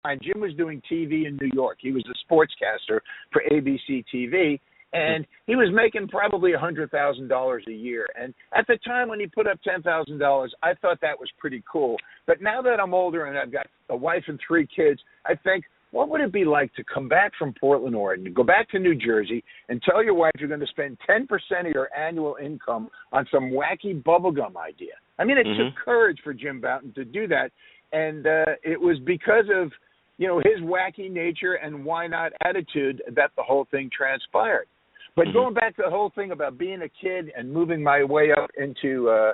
time, Jim was doing TV in New York. He was a sportscaster for ABC TV, and he was making probably $100,000 a year. And at the time when he put up $10,000, I thought that was pretty cool. But now that I'm older and I've got a wife and 3 kids, I think, what would it be like to come back from Portland, Oregon, go back to New Jersey, and tell your wife you're going to spend 10% of your annual income on some wacky bubblegum idea? I mean, it took courage for Jim Bouton to do that, and it was because of, his wacky nature and why not attitude that the whole thing transpired. But going back to the whole thing about being a kid and moving my way up into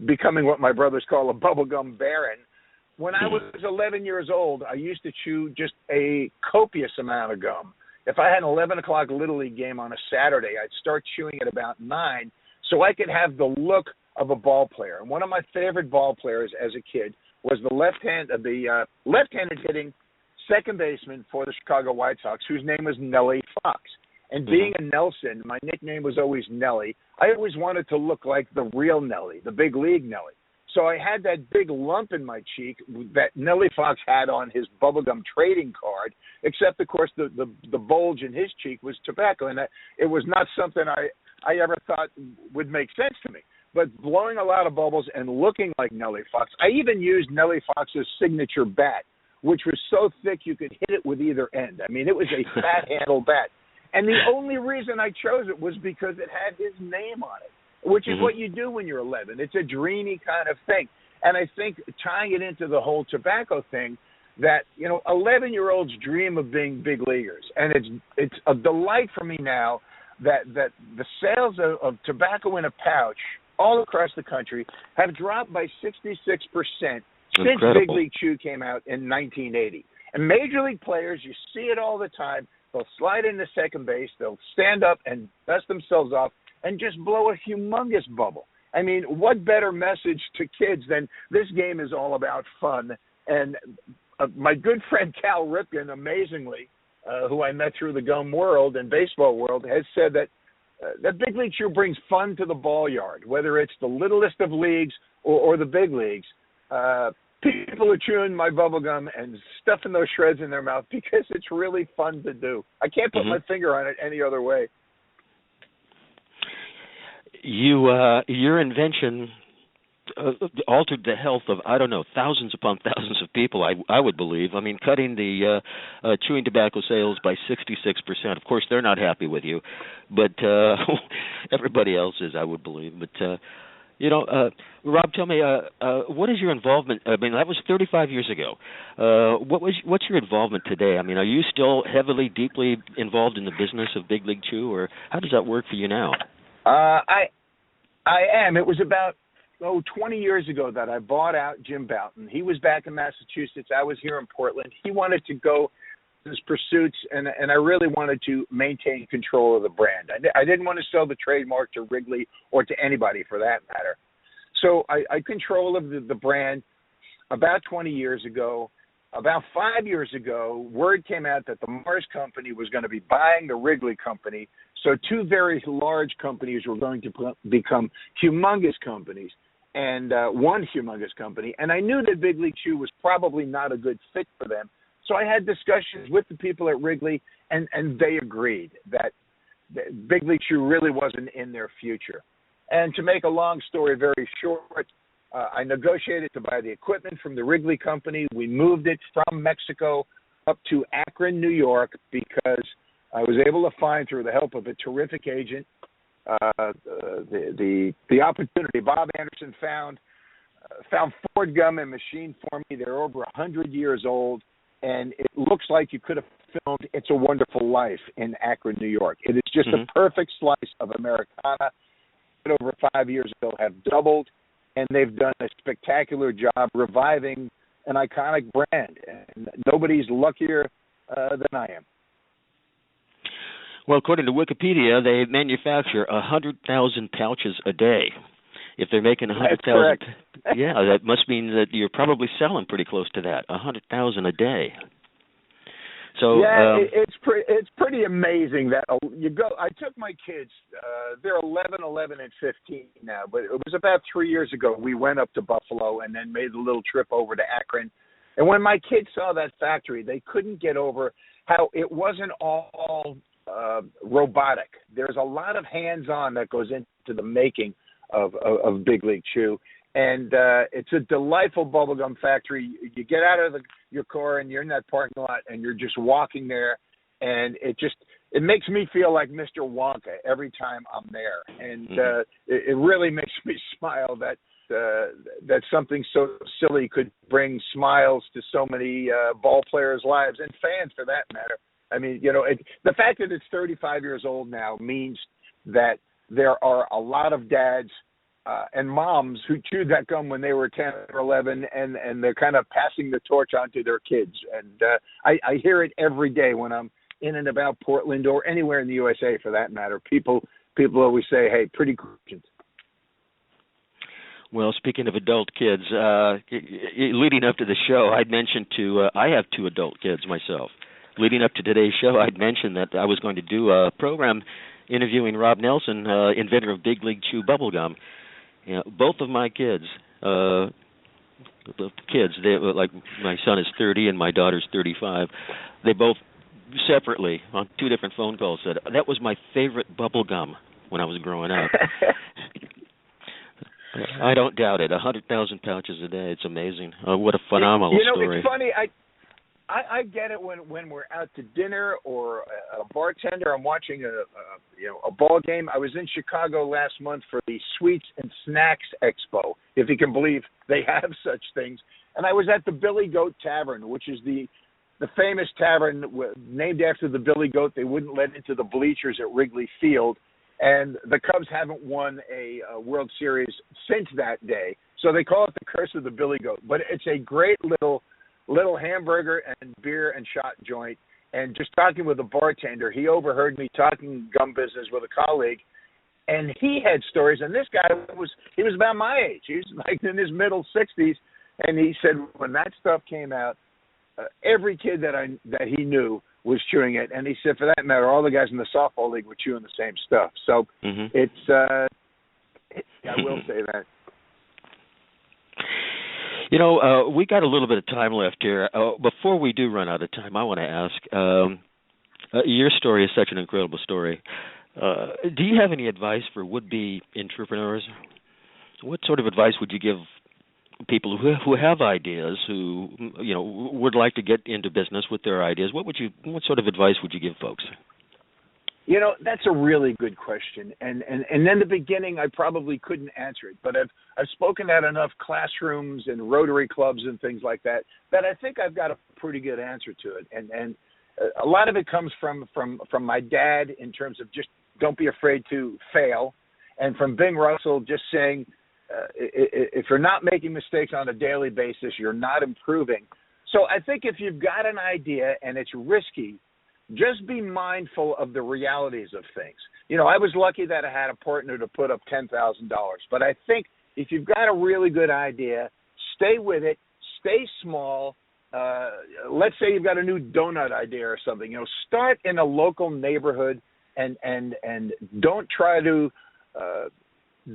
becoming what my brothers call a bubblegum baron, when I was 11 years old, I used to chew just a copious amount of gum. If I had an 11 o'clock Little League game on a Saturday, I'd start chewing at about 9 so I could have the look of a ball player. And one of my favorite ball players as a kid was the left-handed hitting second baseman for the Chicago White Sox, whose name was Nellie Fox. And being a Nelson, my nickname was always Nellie. I always wanted to look like the real Nellie, the big league Nellie. So I had that big lump in my cheek that Nellie Fox had on his bubblegum trading card, except, of course, the bulge in his cheek was tobacco. And it was not something I ever thought would make sense to me. But blowing a lot of bubbles and looking like Nellie Fox, I even used Nellie Fox's signature bat, which was so thick you could hit it with either end. I mean, it was a fat-handle bat. And the only reason I chose it was because it had his name on it, which is what you do when you're 11. It's a dreamy kind of thing. And I think tying it into the whole tobacco thing, that, 11-year-olds dream of being big leaguers. And it's a delight for me now that the sales of tobacco in a pouch all across the country have dropped by 66% since Big League Chew came out in 1980. And Major League players, you see it all the time. They'll slide into second base. They'll stand up and dust themselves off and just blow a humongous bubble. I mean, what better message to kids than this game is all about fun? And my good friend Cal Ripken, amazingly, who I met through the gum world and baseball world, has said that Big League Chew brings fun to the ball yard, whether it's the littlest of leagues or the big leagues. People are chewing my bubble gum and stuffing those shreds in their mouth because it's really fun to do. I can't put my finger on it any other way. Your invention altered the health of, thousands upon thousands of people, I would believe. I mean, cutting the chewing tobacco sales by 66%. Of course, they're not happy with you, but everybody else is, I would believe. But, Rob, tell me, what is your involvement? I mean, that was 35 years ago. What's your involvement today? I mean, are you still heavily, deeply involved in the business of Big League Chew, or how does that work for you now? I am. It was about 20 years ago that I bought out Jim Bouton. He was back in Massachusetts. I was here in Portland. He wanted to go his pursuits, and I really wanted to maintain control of the brand. I didn't want to sell the trademark to Wrigley or to anybody for that matter. So I control of the brand about 20 years ago. About 5 years ago, word came out that the Mars Company was going to be buying the Wrigley Company. So 2 very large companies were going to become humongous companies, and one humongous company. And I knew that Big League Chew was probably not a good fit for them. So I had discussions with the people at Wrigley, and they agreed that Big League Chew really wasn't in their future. And to make a long story very short, I negotiated to buy the equipment from the Wrigley Company. We moved it from Mexico up to Akron, New York, because I was able to find, through the help of a terrific agent, the opportunity. Bob Anderson found Ford Gum and Machine for me. They're over 100 years old, and it looks like you could have filmed It's a Wonderful Life in Akron, New York. It is just a perfect slice of Americana. Over 5 years ago have doubled, and they've done a spectacular job reviving an iconic brand. And nobody's luckier than I am. Well, according to Wikipedia, they manufacture 100,000 pouches a day. If they're making 100,000, yeah, that must mean that you're probably selling pretty close to that, 100,000 a day. So yeah, it's pretty amazing that you go. I took my kids; they're 11, and 15 now. But it was about 3 years ago we went up to Buffalo and then made a little trip over to Akron. And when my kids saw that factory, they couldn't get over how it wasn't all robotic. There's a lot of hands-on that goes into the making of Big League Chew. And it's a delightful bubblegum factory. You get out of your car and you're in that parking lot and you're just walking there. And it makes me feel like Mr. Wonka every time I'm there. And it really makes me smile that something so silly could bring smiles to so many ball players' lives and fans for that matter. I mean, the fact that it's 35 years old now means that there are a lot of dads and moms who chewed that gum when they were 10 or 11, and they're kind of passing the torch on to their kids. And I hear it every day when I'm in and about Portland or anywhere in the USA for that matter. People always say, hey, pretty Christians. Well, speaking of adult kids, leading up to the show, I'd mentioned I have 2 adult kids myself. Leading up to today's show, I'd mentioned that I was going to do a program interviewing Rob Nelson, inventor of Big League Chew bubblegum. Both of my kids, they like my son is 30 and my daughter's 35. They both separately on 2 different phone calls said that was my favorite bubblegum when I was growing up. I don't doubt it. 100,000 pouches a day. It's amazing. What a phenomenal story. It's funny. I get it when we're out to dinner or a bartender. I'm watching a ball game. I was in Chicago last month for the Sweets and Snacks Expo, if you can believe they have such things. And I was at the Billy Goat Tavern, which is the famous tavern named after the Billy Goat they wouldn't let into the bleachers at Wrigley Field. And the Cubs haven't won a World Series since that day. So they call it the Curse of the Billy Goat. But it's a great little hamburger and beer and shot joint. And just talking with the bartender, he overheard me talking gum business with a colleague. And he had stories. And this guy was about my age. He was like in his middle 60s. And he said when that stuff came out, every kid that he knew was chewing it, and he said, for that matter, all the guys in the softball league were chewing the same stuff. So I will say that. We got a little bit of time left here. Before we do run out of time, I want to ask, your story is such an incredible story. Do you have any advice for would-be entrepreneurs? What sort of advice would you give people who have ideas, who would like to get into business with their ideas? What sort of advice would you give folks? That's a really good question, and in the beginning I probably couldn't answer it, but I've spoken at enough classrooms and Rotary clubs and things like that I think I've got a pretty good answer to it, and a lot of it comes from my dad in terms of just don't be afraid to fail, and from Bing Russell just saying, if you're not making mistakes on a daily basis, you're not improving. So I think if you've got an idea and it's risky, just be mindful of the realities of things. I was lucky that I had a partner to put up $10,000, but I think if you've got a really good idea, stay with it, stay small. Let's say you've got a new donut idea or something. Start in a local neighborhood and don't try to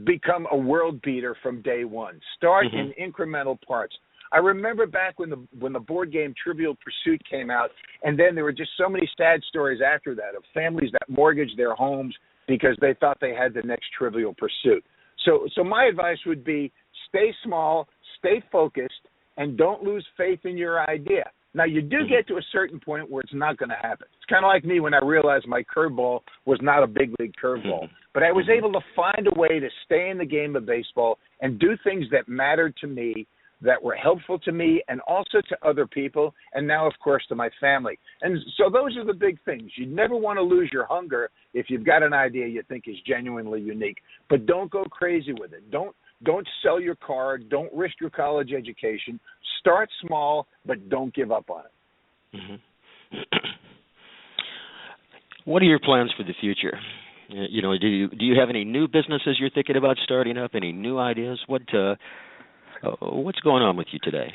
become a world beater from day one. Start in incremental parts. I remember back when the board game Trivial Pursuit came out, and then there were just so many sad stories after that of families that mortgaged their homes because they thought they had the next Trivial Pursuit. So my advice would be stay small, stay focused, and don't lose faith in your idea. Now, you do get to a certain point where it's not going to happen. It's kind of like me when I realized my curveball was not a big league curveball. But I was able to find a way to stay in the game of baseball and do things that mattered to me, that were helpful to me and also to other people, and now, of course, to my family. And so those are the big things. You never want to lose your hunger if you've got an idea you think is genuinely unique. But don't go crazy with it. Don't sell your car. Don't risk your college education. Start small, but don't give up on it. What are your plans for the future? Do you have any new businesses you're thinking about starting up? Any new ideas? What's going on with you today?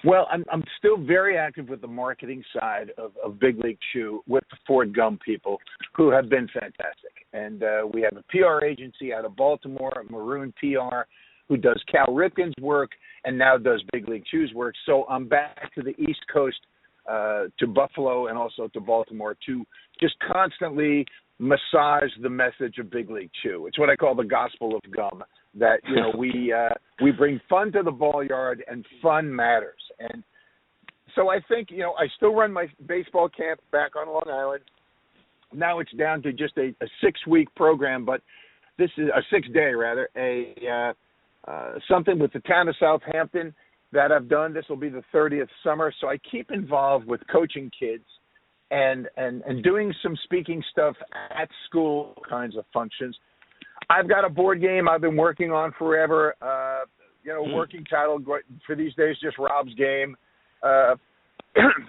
Well, I'm still very active with the marketing side of Big League Chew with the Ford Gum people, who have been fantastic. And we have a PR agency out of Baltimore, Maroon PR. who does Cal Ripken's work and now does Big League Chew's work. So I'm back to the East Coast, to Buffalo and also to Baltimore to just constantly massage the message of Big League Chew. It's what I call the gospel of gum, that, you know, we bring fun to the ball yard, and fun matters. And so I think, you know, I still run my baseball camp back on Long Island. Now it's down to just a 6-week program, but this is a 6-day rather, something with the town of Southampton that I've done. This will be the 30th summer. So I keep involved with coaching kids and doing some speaking stuff at school kinds of functions. I've got a board game I've been working on forever, working title for these days, just Rob's Game.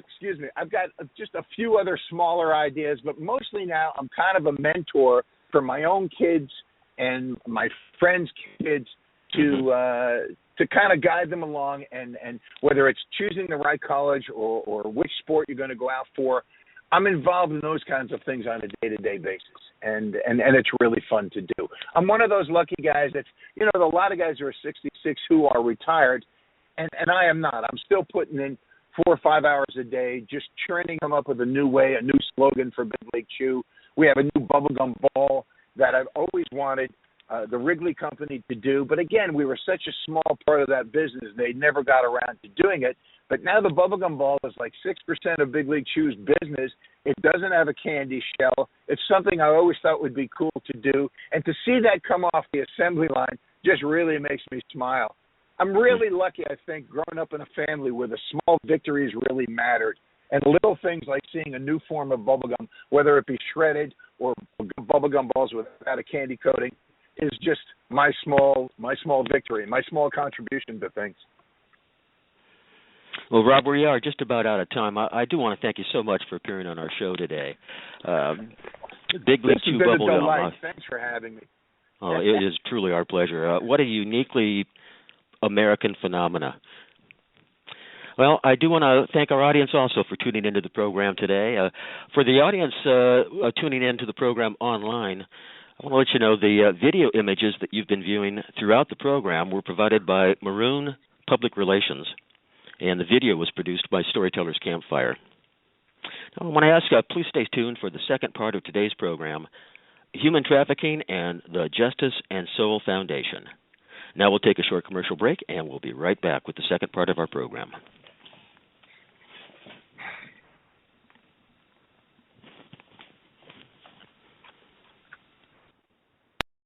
Excuse me. I've got just a few other smaller ideas, but mostly now I'm kind of a mentor for my own kids and my friends' kids to kind of guide them along, and whether it's choosing the right college or which sport you're going to go out for, I'm involved in those kinds of things on a day-to-day basis, and it's really fun to do. I'm one of those lucky guys that's, you know, a lot of guys who are 66 who are retired, and I am not. I'm still putting in 4 or 5 hours a day, just churning them up with a new way, a new slogan for Big League Chew. We have a new bubblegum ball that I've always wanted the Wrigley Company to do. But again, we were such a small part of that business, they never got around to doing it. But now the bubblegum ball is like 6% of Big League Chew's business. It doesn't have a candy shell. It's something I always thought would be cool to do. And to see that come off the assembly line just really makes me smile. I'm really lucky, I think, growing up in a family where the small victories really mattered. And little things like seeing a new form of bubblegum, whether it be shredded or bubblegum balls without a candy coating, is just my small victory, my small contribution to things. Well, Rob, we are just about out of time. I do want to thank you so much for appearing on our show today. Big League Chew bubblegum. Thanks for having me. Oh, it is truly our pleasure. What a uniquely American phenomena. Well, I do want to thank our audience also for tuning into the program today. For the audience tuning into the program online, I want to let you know the video images that you've been viewing throughout the program were provided by Maroon Public Relations, and the video was produced by Storytellers-Campfire. Now, I want to ask, please stay tuned for the second part of today's program, Human Trafficking and the Justice and Soul Foundation. Now we'll take a short commercial break, and we'll be right back with the second part of our program.